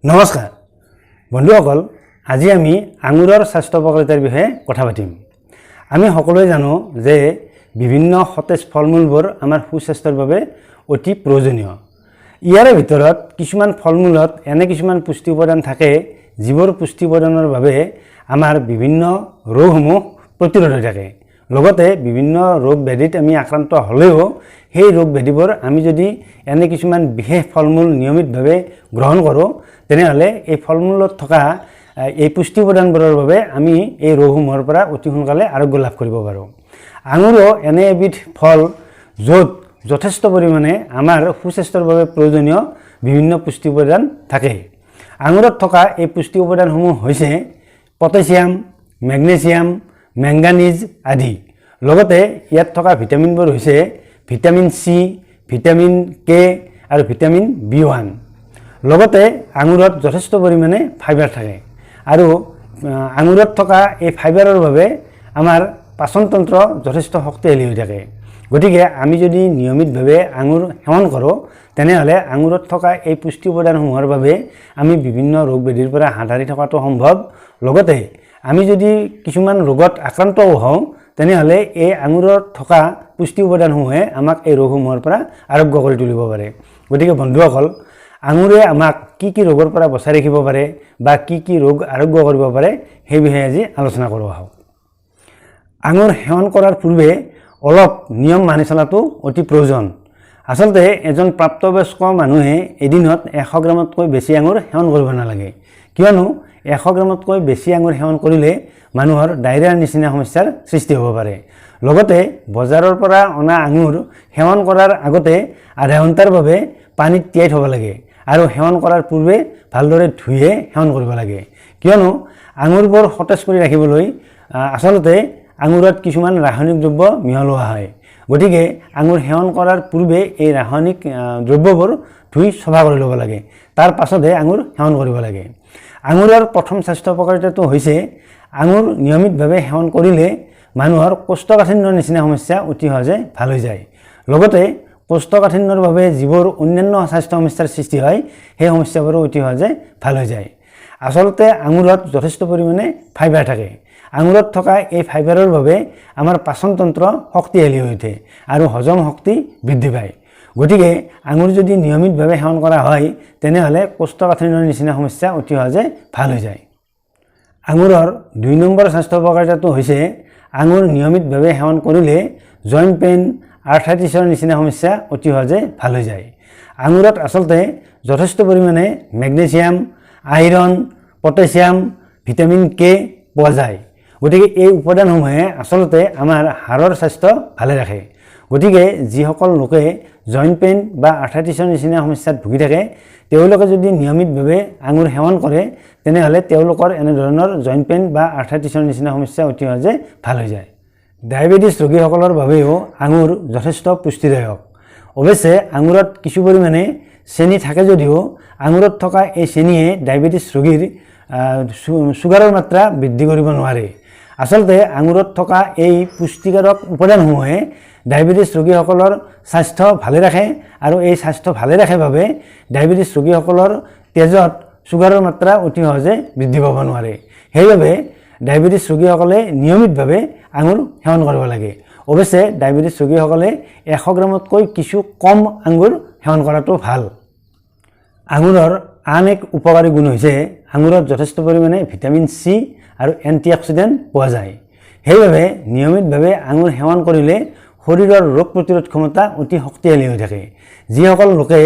নমস্কাৰ বন্ধুসকল, আজি আমি আঙুৰৰ স্বাস্থ্য উপকাৰিতাৰ বিষয়ে কথা পাতিম। আমি সকলোৱে জানো যে বিভিন্ন সতেজ ফল-মূলবোৰ আমাৰ সুস্বাস্থ্যৰ বাবে অতি প্ৰয়োজনীয়। ইয়াৰ ভিতৰত কিছুমান ফল-মূলত এনে কিছুমান পুষ্টি উপাদান থাকে যিবোৰ পুষ্টি উপাদানৰ বাবে আমাৰ বিভিন্ন ৰোগসমূহ প্ৰতিৰোধ হৈ থাকে। লগতে বিভিন্ন ৰোগ ব্যাধিত আমি আক্ৰান্ত হ'লেও সেই ৰোগ ব্যাধিবোৰ আমি যদি এনে কিছুমান বিশেষ ফল-মূল নিয়মিতভাৱে গ্ৰহণ কৰোঁ তেনেহ'লে এই ফল-মূলত থকা এই পুষ্টি উপাদানবোৰৰ বাবে আমি এই ৰোগসমূহৰ পৰা অতি সোনকালে আৰোগ্য লাভ কৰিব পাৰোঁ। আঙুৰো এনে এবিধ ফল য'ত যথেষ্ট পৰিমাণে আমাৰ সুস্বাস্থ্যৰ বাবে প্ৰয়োজনীয় বিভিন্ন পুষ্টি উপাদান থাকে। আঙুৰত থকা এই পুষ্টি উপাদানসমূহ হৈছে পটাছিয়াম, মেগনেছিয়াম, মেংগানিজ আদি। লগতে ইয়াত থকা ভিটামিনবোৰ হৈছে ভিটামিন চি, ভিটামিন কে আৰু ভিটামিন বি1। লগতে আঙুৰত যথেষ্ট পৰিমাণে ফাইবাৰ থাকে আৰু আঙুৰত থকা এই ফাইবাৰৰ বাবে আমাৰ পাচনতন্ত্ৰ যথেষ্ট শক্তিশালী হৈ থাকে। গতিকে আমি যদি নিয়মিতভাৱে আঙুৰ সেৱন কৰোঁ তেনেহ'লে আঙুৰত থকা এই পুষ্টি উপাদানসমূহৰ বাবে আমি বিভিন্ন ৰোগ ব্যাধিৰ পৰা হাত সাৰি থকাটো সম্ভৱ। লগতে আমি যদি কিছুমান ৰোগত আক্ৰান্তও হওঁ তেনেহ'লে এই আঙুৰত থকা পুষ্টি উপাদানসমূহে আমাক এই ৰোগসমূহৰ পৰা আৰোগ্য কৰি তুলিব পাৰে। গতিকে বন্ধুসকল, আঙুৰে আমাক কি কি ৰোগৰ পৰা বচাই ৰাখিব পাৰে বা কি কি ৰোগ আৰোগ্য কৰিব পাৰে সেই বিষয়ে আজি আলোচনা কৰোঁ আহক। আঙুৰ সেৱন কৰাৰ পূৰ্বে অলপ নিয়ম মানি চলাটো অতি প্ৰয়োজন। আচলতে এজন প্ৰাপ্তবয়স্ক মানুহে এদিনত 100 গ্ৰামতকৈ বেছি আঙুৰ সেৱন কৰিব নালাগে, কিয়নো 100 গ্ৰামতকৈ বেছি আঙুৰ সেৱন কৰিলে মানুহৰ ডায়েৰিয়াৰ নিচিনা সমস্যাৰ সৃষ্টি হ'ব পাৰে। লগতে বজাৰৰ পৰা অনা আঙুৰ সেৱন কৰাৰ আগতে আধা ঘণ্টাৰ বাবে পানীত তিয়াই থ'ব লাগে আৰু সেৱন কৰাৰ পূৰ্বে ভালদৰে ধুইহে সেৱন কৰিব লাগে, কিয়নো আঙুৰবোৰ সতেজ কৰি ৰাখিবলৈ আচলতে আঙুৰত কিছুমান ৰাসায়নিক দ্ৰব্য মিহলোৱা হয়। গতিকে আঙুৰ সেৱন কৰাৰ পূৰ্বে এই ৰাসায়নিক দ্ৰব্যবোৰ ধুই চফা কৰি ল'ব লাগে, তাৰ পাছতহে আঙুৰ সেৱন কৰিব লাগে। আঙুৰৰ প্ৰথম স্বাস্থ্য উপকাৰিতাটো হৈছে আঙুৰ নিয়মিতভাৱে সেৱন কৰিলে মানুহৰ কোষ্ঠকাঠিন্যৰ নিচিনা সমস্যা অতি সহজে ভাল হৈ যায়। লগতে কোষ্ঠকাঠিন্যৰ বাবে যিবোৰ অন্যান্য স্বাস্থ্য সমস্যাৰ সৃষ্টি হয় সেই সমস্যাবোৰো অতি সহজে ভাল হৈ যায়। আচলতে আঙুৰত যথেষ্ট পৰিমাণে ফাইবাৰ থাকে। আঙুৰত থকা এই ফাইবাৰৰ বাবে আমাৰ পাচনতন্ত্ৰ শক্তিশালী হৈ উঠে আৰু হজম শক্তি বৃদ্ধি পায়। গতিকে আঙুৰ যদি নিয়মিতভাৱে সেৱন কৰা হয় তেনেহ'লে কোষ্ঠকাঠিন্যৰ নিচিনা সমস্যা অতি সহজে ভাল হৈ যায়। আঙুৰৰ 2 নম্বৰ স্বাস্থ্য উপকাৰিতাটো হৈছে আঙুৰ নিয়মিতভাৱে সেৱন কৰিলে জইণ্ট পেইন, আৰ্থ্ৰাইটিছৰ নিচিনা সমস্যা অতি সহজে ভাল হৈ যায়। আঙুৰত আচলতে যথেষ্ট পৰিমাণে magnesium, iron, potassium, vitamin K পোৱা যায়। গতিকে এই উপাদানসমূহে আচলতে আমাৰ হাড়ৰ স্বাস্থ্য ভালে ৰাখে। গতিকে যিসকল লোকে জইণ্ট পেইন বা আৰ্থ্ৰাইটিছৰ নিচিনা সমস্যাত ভুগি থাকে তেওঁলোকে যদি নিয়মিতভাৱে আঙুৰ সেৱন কৰে তেনেহ'লে তেওঁলোকৰ এনেধৰণৰ জইণ্ট পেইন বা আৰ্থ্ৰাইটিছৰ নিচিনা সমস্যা অতি সহজে ভাল হৈ যায়। ডায়েবেটিছ ৰোগীসকলৰ বাবেও আঙুৰ যথেষ্ট পুষ্টিদায়ক। অৱশ্যে আঙুৰত কিছু পৰিমাণে চেনি থাকে যদিও আঙুৰত থকা এই চেনিয়ে ডায়েবেটিছ ৰোগীৰ চুগাৰৰ মাত্ৰা বৃদ্ধি কৰিব নোৱাৰে। আচলতে আঙুৰত থকা এই পুষ্টিকাৰক উপাদানসমূহে ডায়েবেটিছ ৰোগীসকলৰ স্বাস্থ্য ভালে ৰাখে আৰু এই স্বাস্থ্য ভালে ৰাখে বাবে ডায়েবেটিছ ৰোগীসকলৰ তেজত চুগাৰৰ মাত্ৰা অতি সহজে বৃদ্ধি পাব নোৱাৰে। সেইবাবে ডায়েবেটিছ ৰোগীসকলে নিয়মিতভাৱে আঙুৰ সেৱন কৰিব লাগে। অৱশ্যে ডায়েবেটিছ ৰোগীসকলে 100 গ্ৰামতকৈ কিছু কম আঙুৰ সেৱন কৰাটো ভাল। আঙুৰৰ আন এক উপকাৰী গুণ হৈছে আঙুৰত যথেষ্ট পৰিমাণে ভিটামিন চি আৰু এণ্টিঅক্সিডেণ্ট পোৱা যায়। সেইবাবে নিয়মিতভাৱে আঙুৰ সেৱন কৰিলে শৰীৰৰ ৰোগ প্ৰতিৰোধ ক্ষমতা অতি শক্তিশালী হৈ থাকে। যিসকল লোকে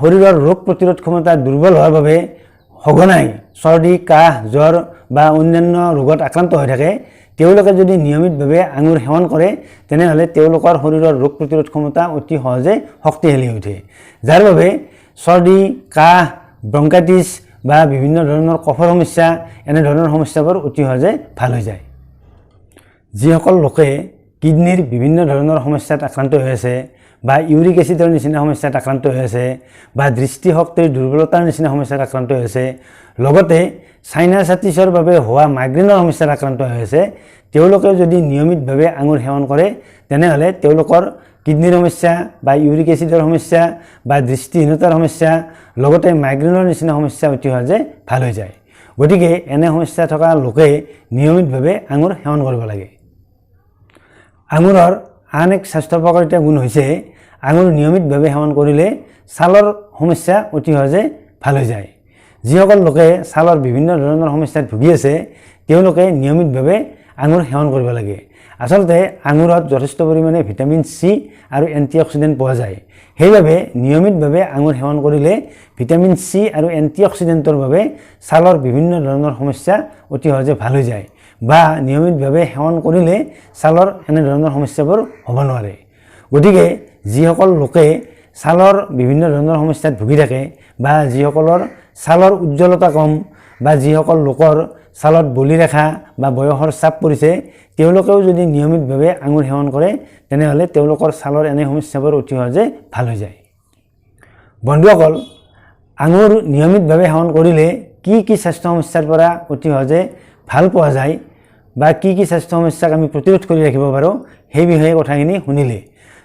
শৰীৰৰ ৰোগ প্ৰতিৰোধ ক্ষমতা দুৰ্বল হোৱাৰ বাবে সঘনাই চৰ্দি, কাহ, জ্বৰ বা অন্যান্য ৰোগত আক্ৰান্ত হৈ থাকে তেওঁলোকে যদি নিয়মিতভাৱে আঙুৰ সেৱন কৰে তেনেহ'লে তেওঁলোকৰ শৰীৰৰ ৰোগ প্ৰতিৰোধ ক্ষমতা অতি সহজে শক্তিশালী হৈ উঠে, যাৰ বাবে চৰ্দি, কাহ, ব্ৰংকাইটিছ বা বিভিন্ন ধৰণৰ কফৰ সমস্যা এনেধৰণৰ সমস্যাবোৰ অতি সহজে ভাল হৈ যায়। যিসকল লোকে কিডনীৰ বিভিন্ন ধৰণৰ সমস্যাত আক্ৰান্ত হৈ আছে বা ইউৰিক এচিডৰ নিচিনা সমস্যাত আক্ৰান্ত হৈ আছে বা দৃষ্টিশক্তিৰ দুৰ্বলতাৰ নিচিনা সমস্যাত আক্ৰান্ত হৈ আছে, লগতে সাইনাচাইটিছৰ বাবে হোৱা মাইগ্ৰেনৰ সমস্যাত আক্ৰান্ত হৈ আছে, তেওঁলোকে যদি নিয়মিতভাৱে আঙুৰ সেৱন কৰে তেনেহ'লে তেওঁলোকৰ কিডনিৰ সমস্যা বা ইউৰিক এচিডৰ সমস্যা বা দৃষ্টিহীনতাৰ সমস্যা লগতে মাইগ্ৰেনৰ নিচিনা সমস্যা অতি সহজে ভাল হৈ যায়। গতিকে এনে সমস্যা থকা লোকে নিয়মিতভাৱে আঙুৰ সেৱন কৰিব লাগে। আঙুৰৰ আন এক স্বাস্থ্য উপকাৰিতা গুণ হৈছে আঙুৰ নিয়মিতভাৱে সেৱন কৰিলে ছালৰ সমস্যা অতি সহজে ভাল হৈ যায়। যিসকল লোকে ছালৰ বিভিন্ন ধৰণৰ সমস্যাত ভুগি আছে তেওঁলোকে নিয়মিতভাৱে আঙুৰ সেৱন কৰিব লাগে। আচলতে আঙুৰত যথেষ্ট পৰিমাণে ভিটামিন চি আৰু এণ্টিঅক্সিডেণ্ট পোৱা যায়। সেইবাবে নিয়মিতভাৱে আঙুৰ সেৱন কৰিলে ভিটামিন চি আৰু এণ্টিঅক্সিডেণ্টৰ বাবে ছালৰ বিভিন্ন ধৰণৰ সমস্যা অতি সহজে ভাল হৈ যায় বা নিয়মিতভাৱে সেৱন কৰিলে ছালৰ এনেধৰণৰ সমস্যাবোৰ হ'ব নোৱাৰে। গতিকে যিসকল লোকে ছালৰ বিভিন্ন ধৰণৰ সমস্যাত ভুগি থাকে বা যিসকলৰ ছালৰ উজ্জ্বলতা কম বা যিসকল লোকৰ ছালত বলিৰেখা বা বয়সৰ চাপ পৰিছে তেওঁলোকেও যদি নিয়মিতভাৱে আঙুৰ সেৱন কৰে তেনেহ'লে তেওঁলোকৰ ছালৰ এনে সমস্যাবোৰ অতি সহজে ভাল হৈ যায়। বন্ধুসকল, আঙুৰ নিয়মিতভাৱে সেৱন কৰিলে কি কি স্বাস্থ্য সমস্যাৰ পৰা অতি সহজে ভাল পোৱা যায় বা কি কি স্বাস্থ্য সমস্যাক আমি প্ৰতিৰোধ কৰি ৰাখিব পাৰোঁ সেই বিষয়ে কথাখিনি শুনিলে।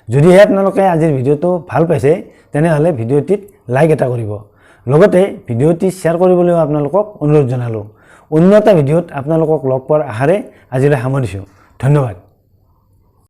যদিহে আপোনালোকে আজিৰ ভিডিঅ'টো ভাল পাইছে তেনেহ'লে ভিডিঅ'টিত লাইক এটা কৰিব, লগতে ভিডিঅ'টি শ্বেয়াৰ কৰিবলৈও আপোনালোকক অনুৰোধ জনালোঁ। অন্য এটা ভিডিঅ'ত আপোনালোকক লগ পোৱাৰ আশাৰে আজিলৈ সামৰিছোঁ। ধন্যবাদ।